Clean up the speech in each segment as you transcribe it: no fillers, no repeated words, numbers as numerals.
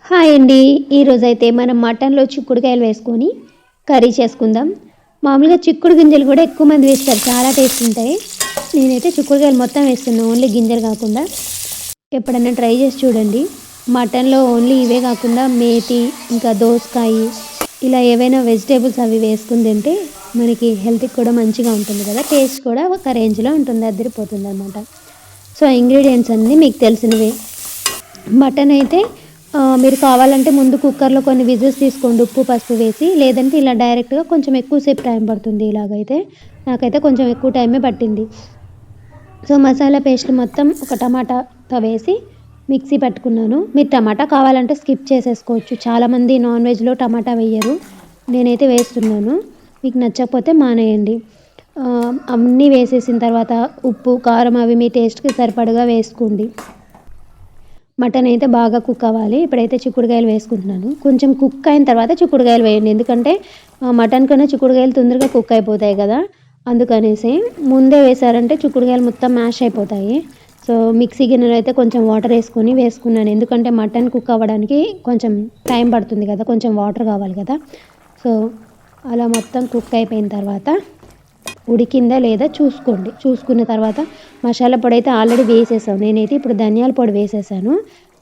Hi అండి. ఈరోజైతే మనం మటన్‌లో చిక్కుడుకాయలు వేసుకొని కర్రీ చేసుకుందాం. మామూలుగా చిక్కుడు గింజలు కూడా ఎక్కువ మంది వేస్తారు. చాలా టేస్ట్ ఉంటాయి. నేనైతే చిక్కుడుకాయలు మొత్తం వేస్తున్నా. ఓన్లీ గింజలు కాకుండా. ఎప్పుడైనా ట్రై చేసి చూడండి. మటన్‌లో ఓన్లీ ఇవే కాకుండా మేతి, ఇంకా దోసకాయ ఇలా ఏవైనా వెజిటేబుల్స్ అవి వేసుకొని తింటే మనకి హెల్త్‌కి కూడా మంచిగా ఉంటుంది కదా! టేస్ట్ కూడా ఒక రేంజ్‌లో ఉంటుంది. అదిరిపోతుందనమాట. సో, ఇంగ్రీడియెంట్స్ అన్నీ మీకు తెలిసినవే. మటన్ అయితే మీరు కావాలంటే ముందు కుక్కర్‌లో కొన్ని విజిల్స్ తీసుకోండి ఉప్పు, పసుపు వేసి. లేదంటే ఇలా డైరెక్ట్‌గా కొంచెం ఎక్కువ సేపు టైం పడుతుంది ఇలాగైతే. నాకైతే కొంచెం ఎక్కువ టైమే పట్టింది. సో, మసాలా పేస్ట్ మొత్తం ఒక టమాటాతో వేసి మిక్సీ పట్టుకున్నాను. మీరు టమాటా కావాలంటే స్కిప్ చేసేసుకోవచ్చు. చాలామంది నాన్ వెజ్‌లో టమాటా వేయరు. నేనైతే వేస్తున్నాను. మీకు నచ్చకపోతే మానేయండి. అన్నీ వేసేసిన తర్వాత ఉప్పు, కారం అవి మీ టేస్ట్‌కి సరిపడగా వేసుకోండి. మటన్ అయితే బాగా కుక్ అవ్వాలి. ఇప్పుడైతే చిక్కుడుకాయలు వేసుకుంటున్నాను. కొంచెం కుక్ అయిన తర్వాత చిక్కుడుకాయలు వేయండి. ఎందుకంటే మటన్ కన్నా చిక్కుడుకాయలు తొందరగా కుక్ అయిపోతాయి కదా! అందుకనేసి ముందే వేశారంటే చిక్కుడుకాయలు మొత్తం మ్యాష్ అయిపోతాయి. సో, మిక్సీ గిన్నెలో అయితే కొంచెం వాటర్ వేసుకొని వేసుకున్నాను. ఎందుకంటే మటన్ కుక్ అవ్వడానికి కొంచెం టైం పడుతుంది కదా! కొంచెం వాటర్ కావాలి కదా! సో, అలా మొత్తం కుక్ అయిపోయిన తర్వాత ఉడికిందా లేదా చూసుకోండి. చూసుకున్న తర్వాత మసాలా పొడి అయితే ఆల్రెడీ వేసేసాం. నేనైతే ఇప్పుడు ధనియాల పొడి వేసేసాను.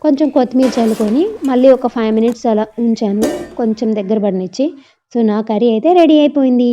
కొంచెం కొత్తిమీర చల్లుకొని మళ్ళీ ఒక 5 మినిట్స్ అలా ఉంచాను. కొంచెం దగ్గర పడనిచ్చి. సో, నా కర్రీ అయితే రెడీ అయిపోయింది.